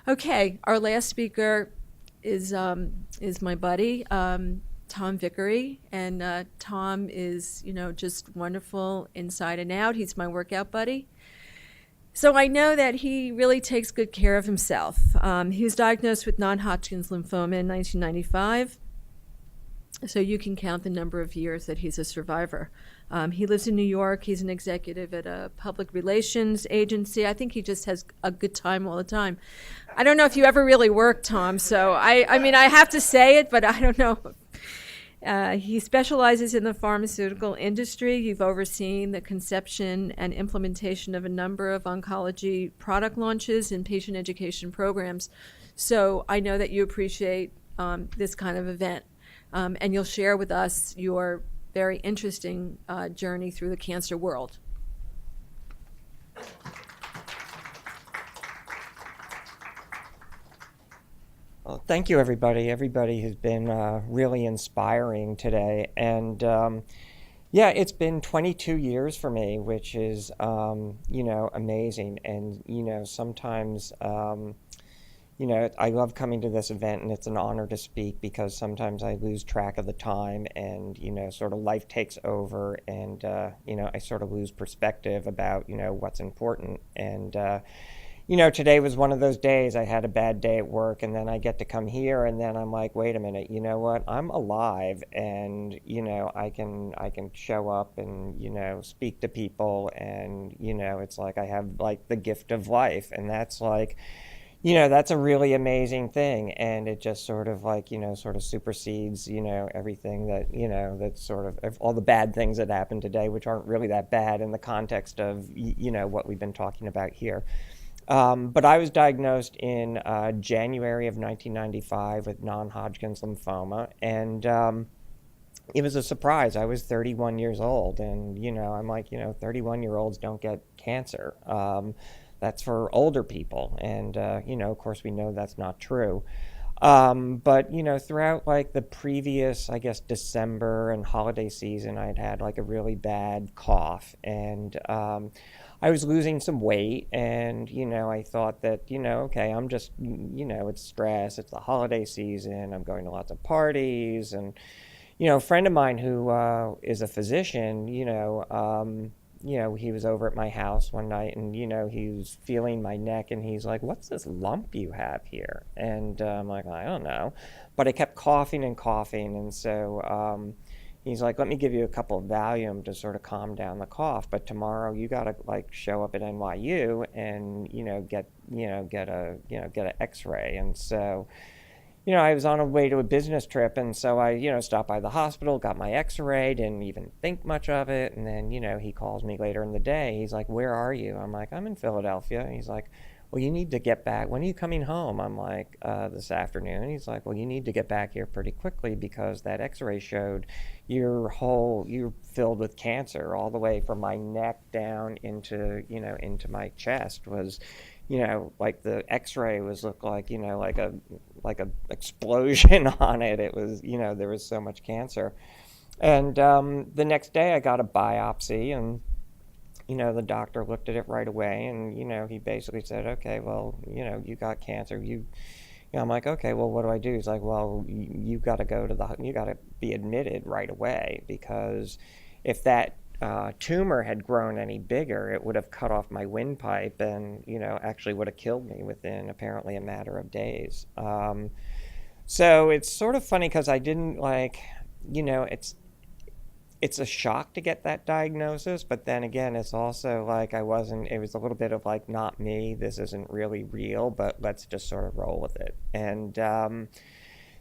Okay, our last speaker is my buddy, Tom Vickery, and Tom is, just wonderful inside and out. He's my workout buddy. So I know that he really takes good care of himself. He was diagnosed with non-Hodgkin's lymphoma in 1995. So you can count the number of years that he's a survivor. He lives in New York. He's an executive at a public relations agency. I think he just has a good time all the time. I don't know if you ever really work, Tom, so I mean, I have to say it, but I don't know. He specializes in the pharmaceutical industry. You've overseen the conception and implementation of a number of oncology product launches and patient education programs. So I know that you appreciate this kind of event. And you'll share with us your very interesting journey through the cancer world. Well, thank you, everybody. Everybody has been really inspiring today. And yeah, it's been 22 years for me, which is, amazing. And, sometimes I love coming to this event, and it's an honor to speak because sometimes I lose track of the time and, sort of life takes over and, I sort of lose perspective about, what's important. And, today was one of those days. I had a bad day at work, and then I get to come here, and then I'm like, wait a minute, you know what? I'm alive, and, I can show up and, speak to people, and, it's like I have, like, the gift of life, and that's like, that's a really amazing thing. And it just sort of like, sort of supersedes, everything that, that's sort of all the bad things that happened today, which aren't really that bad in the context of, what we've been talking about here. But I was diagnosed in January of 1995 with non-Hodgkin's lymphoma. And it was a surprise. I was 31 years old. And, I'm like, 31-year-olds don't get cancer. That's for older people. And, of course, we know that's not true. But, throughout like the previous, I guess, December and holiday season, I'd had like a really bad cough. And I was losing some weight. And, I thought that, okay, I'm just, it's stress. It's the holiday season. I'm going to lots of parties. And, a friend of mine who is a physician, he was over at my house one night and, he was feeling my neck and he's like, what's this lump you have here? And I'm like, I don't know. But I kept coughing and coughing. And so he's like, let me give you a couple of Valium to sort of calm down the cough. But tomorrow you got to like show up at NYU and, get an X-ray. And so, I was on a way to a business trip, and so I, stopped by the hospital, got my X-ray, didn't even think much of it, and then, he calls me later in the day. He's like, where are you? I'm like, I'm in Philadelphia. And he's like, well, you need to get back. When are you coming home? I'm like, this afternoon. He's like, well, you need to get back here pretty quickly because that X-ray showed you're filled with cancer all the way from my neck down into my chest was, like the X-ray looked like, like a explosion on it. It was, there was so much cancer. And the next day I got a biopsy and, the doctor looked at it right away and, he basically said, okay, well, you got cancer. I'm like, okay, well, what do I do? He's like, well, you got to be admitted right away because if that tumor had grown any bigger, it would have cut off my windpipe and, actually would have killed me within apparently a matter of days. So it's sort of funny because I didn't it's a shock to get that diagnosis, but then again, it's also like it was a little bit of like, not me, this isn't really real, but let's just sort of roll with it. And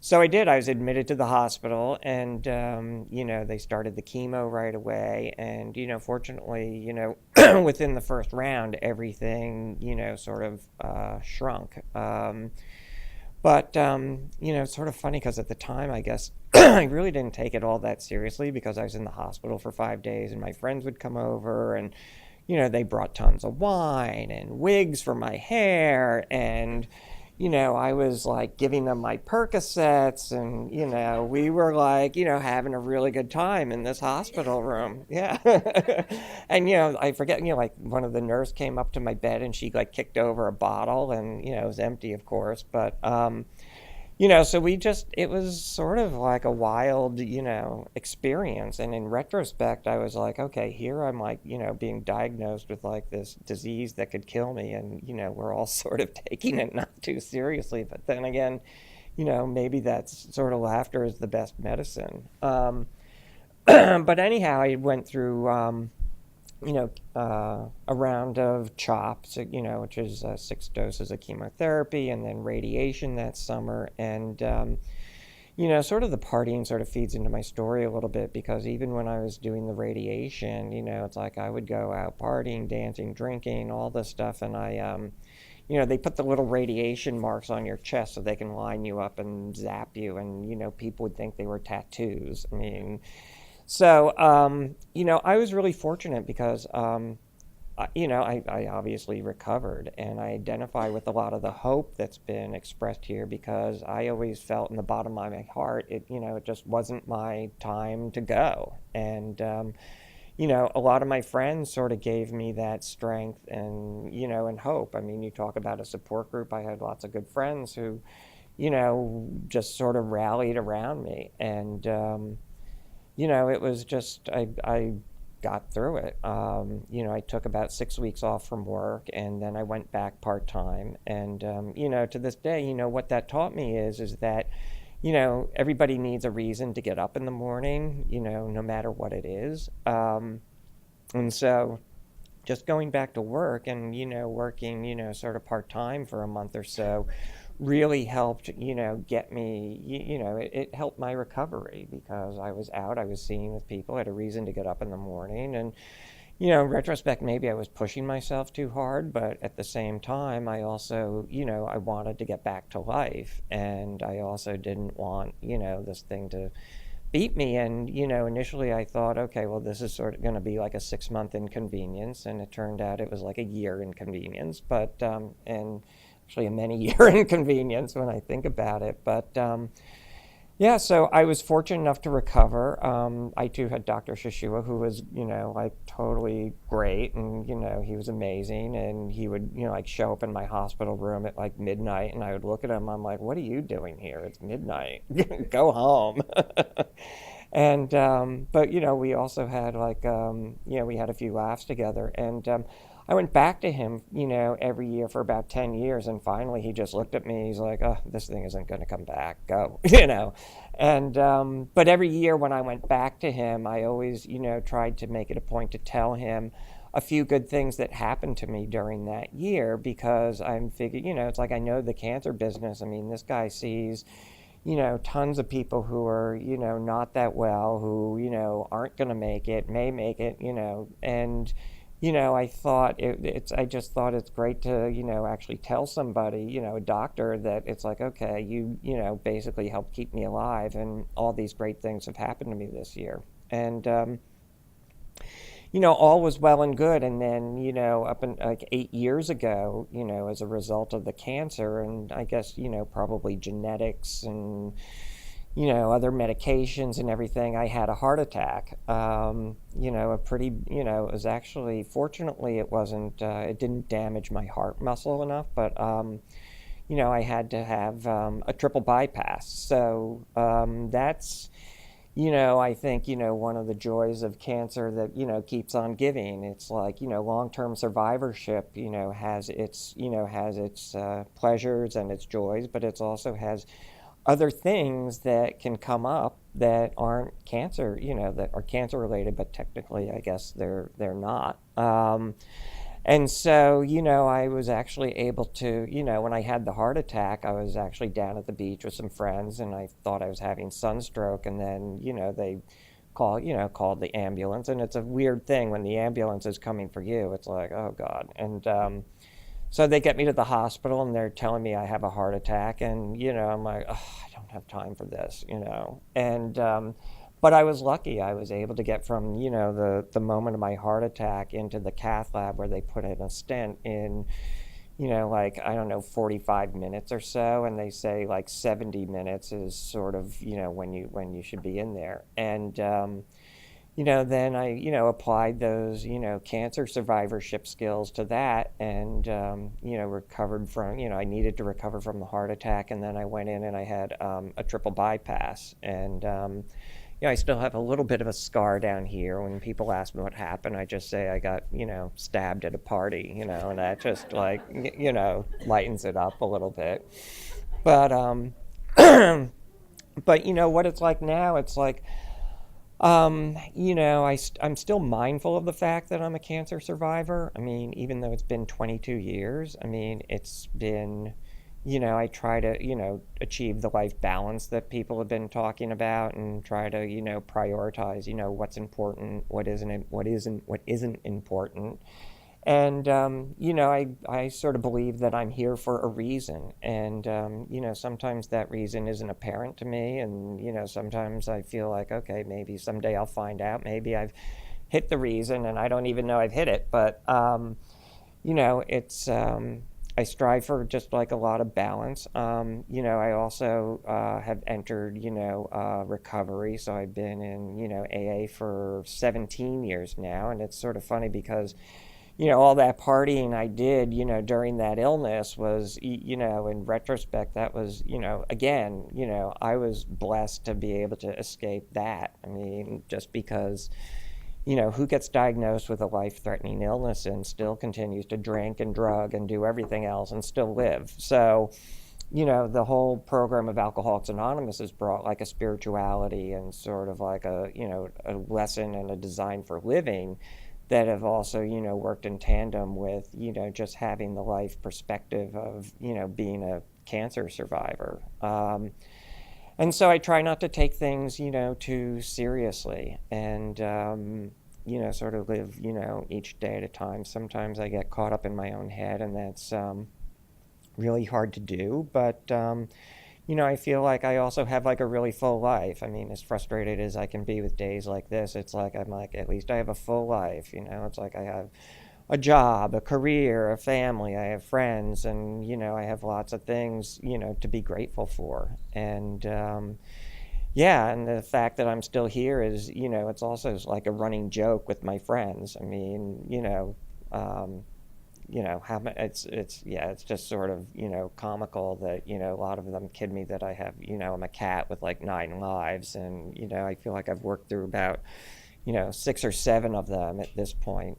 so I did. I was admitted to the hospital and, they started the chemo right away. And, fortunately, within the first round, everything, sort of shrunk. But, it's sort of funny because at the time, I guess, I really didn't take it all that seriously because I was in the hospital for 5 days and my friends would come over and, they brought tons of wine and wigs for my hair and, I was like giving them my Percocets, and we were like having a really good time in this hospital room. Yeah. And I forget, like one of the nurse came up to my bed and she like kicked over a bottle, and it was empty, of course, but so it was sort of like a wild, experience. And in retrospect, I was like, okay, here I'm like, being diagnosed with like this disease that could kill me. And, we're all sort of taking it not too seriously. But then again, maybe that's sort of laughter is the best medicine. But anyhow, I went through, a round of CHOPS, which is 6 doses of chemotherapy, and then radiation that summer. And, sort of the partying sort of feeds into my story a little bit, because even when I was doing the radiation, it's like I would go out partying, dancing, drinking, all this stuff. And they put the little radiation marks on your chest so they can line you up and zap you. And, people would think they were tattoos. I mean, so, I was really fortunate because, I obviously recovered, and I identify with a lot of the hope that's been expressed here, because I always felt in the bottom of my heart, it just wasn't my time to go. And, a lot of my friends sort of gave me that strength and, and hope. I mean, you talk about a support group. I had lots of good friends who, just sort of rallied around me. And, it was just, I got through it. I took about 6 weeks off from work, and then I went back part-time. And, to this day, what that taught me is that, everybody needs a reason to get up in the morning, no matter what it is. And so just going back to work and, working, sort of part-time for a month or so really helped, get me, it helped my recovery, because I was out, I was seeing with people, I had a reason to get up in the morning. And, in retrospect, maybe I was pushing myself too hard, but at the same time, I also, I wanted to get back to life. And I also didn't want, this thing to beat me. And, initially I thought, okay, well, this is sort of going to be like a 6-month inconvenience. And it turned out it was like a year inconvenience, but, and actually a many-year inconvenience when I think about it. But yeah, so I was fortunate enough to recover. I too had Dr. Shishua, who was, like totally great, and he was amazing. And he would, like show up in my hospital room at like midnight, and I would look at him. I'm like, "What are you doing here? It's midnight. Go home." And but we also had like we had a few laughs together. And I went back to him, every year for about 10 years. And finally he just looked at me. He's like, "Oh, this thing isn't going to come back. Go." And but every year when I went back to him, I always, tried to make it a point to tell him a few good things that happened to me during that year, because I'm figuring, it's like I know the cancer business. I mean, this guy sees, tons of people who are, not that well, who, aren't going to make it, may make it, and, I thought I just thought it's great to, actually tell somebody, a doctor, that it's like, okay, you basically helped keep me alive, and all these great things have happened to me this year. And, all was well and good. And then, up in like 8 years ago, as a result of the cancer, and I guess, probably genetics and, other medications and everything, I had a heart attack. A pretty, it was actually, fortunately, it wasn't, it didn't damage my heart muscle enough, but, I had to have a triple bypass. So that's, I think, one of the joys of cancer that, keeps on giving. It's like, long-term survivorship, has its, pleasures and its joys, but it also has other things that can come up that aren't cancer, that are cancer related, but technically, I guess they're not. And so, I was actually able to, when I had the heart attack, I was actually down at the beach with some friends, and I thought I was having sunstroke. And then, they called the ambulance. And it's a weird thing when the ambulance is coming for you. It's like, oh God. And so they get me to the hospital, and they're telling me I have a heart attack. And, I'm like, oh, I don't have time for this, And but I was lucky. I was able to get from, the moment of my heart attack into the cath lab, where they put in a stent, in, like, I don't know, 45 minutes or so, and they say like 70 minutes is sort of, when you should be in there. And then I, applied those, cancer survivorship skills to that, and, recovered from, I needed to recover from the heart attack, and then I went in and I had a triple bypass. And, I still have a little bit of a scar down here. When people ask me what happened, I just say I got, stabbed at a party, and that just like, lightens it up a little bit. But, but what it's like now, it's like, I'm still mindful of the fact that I'm a cancer survivor. I mean, even though it's been 22 years, I mean, it's been, I try to, achieve the life balance that people have been talking about, and try to, prioritize, what's important, what isn't important. And, I sort of believe that I'm here for a reason. And, sometimes that reason isn't apparent to me. And, sometimes I feel like, okay, maybe someday I'll find out. Maybe I've hit the reason and I don't even know I've hit it. But, it's, I strive for just like a lot of balance. I also have entered, recovery. So I've been in, AA for 17 years now. And it's sort of funny because, all that partying I did, during that illness was, in retrospect, that was, again, I was blessed to be able to escape that. I mean, just because, who gets diagnosed with a life-threatening illness and still continues to drink and drug and do everything else and still live? So, the whole program of Alcoholics Anonymous has brought like a spirituality and sort of like a lesson and a design for living that have also, worked in tandem with, just having the life perspective of, being a cancer survivor. And so I try not to take things, too seriously, and, sort of live, each day at a time. Sometimes I get caught up in my own head, and that's really hard to do. But, I feel like I also have like a really full life. I mean, as frustrated as I can be with days like this, it's like I'm like, at least I have a full life. It's like I have a job, a career, a family, I have friends, and, I have lots of things, to be grateful for. And, yeah, and the fact that I'm still here is, it's also like a running joke with my friends. I mean, how it's just sort of, comical that, a lot of them kid me that I have, I'm a cat with like 9 lives. And, I feel like I've worked through about, 6 or 7 of them at this point.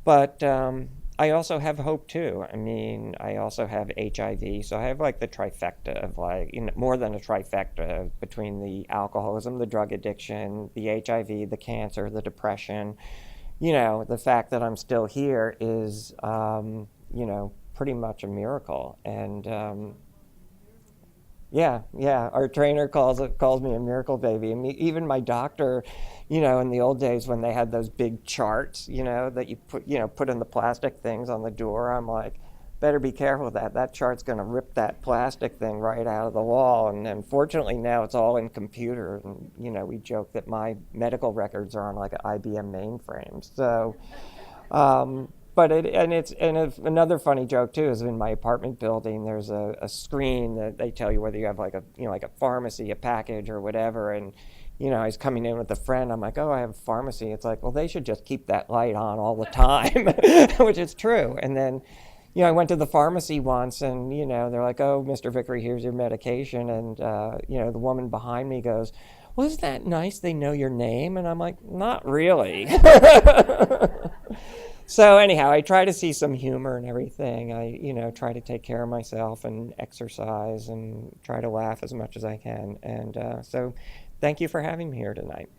But I also have hope too. I mean, I also have HIV. So I have like the trifecta of like, more than a trifecta between the alcoholism, the drug addiction, the HIV, the cancer, the depression. The fact that I'm still here is, pretty much a miracle. And yeah, our trainer calls me a miracle baby. And even my doctor, in the old days when they had those big charts, that you put in the plastic things on the door, I'm like, better be careful with that. That chart's going to rip that plastic thing right out of the wall. And unfortunately now it's all in computer. And, we joke that my medical records are on like an IBM mainframe. So, but another funny joke too is in my apartment building, there's a screen that they tell you whether you have like a, like a pharmacy, a package or whatever. And, I was coming in with a friend. I'm like, oh, I have a pharmacy. It's like, well, they should just keep that light on all the time, which is true. And then, I went to the pharmacy once and, they're like, oh, Mr. Vickery, here's your medication. And, the woman behind me goes, well, isn't that nice? They know your name. And I'm like, not really. So anyhow, I try to see some humor in everything. I, try to take care of myself and exercise and try to laugh as much as I can. And so thank you for having me here tonight.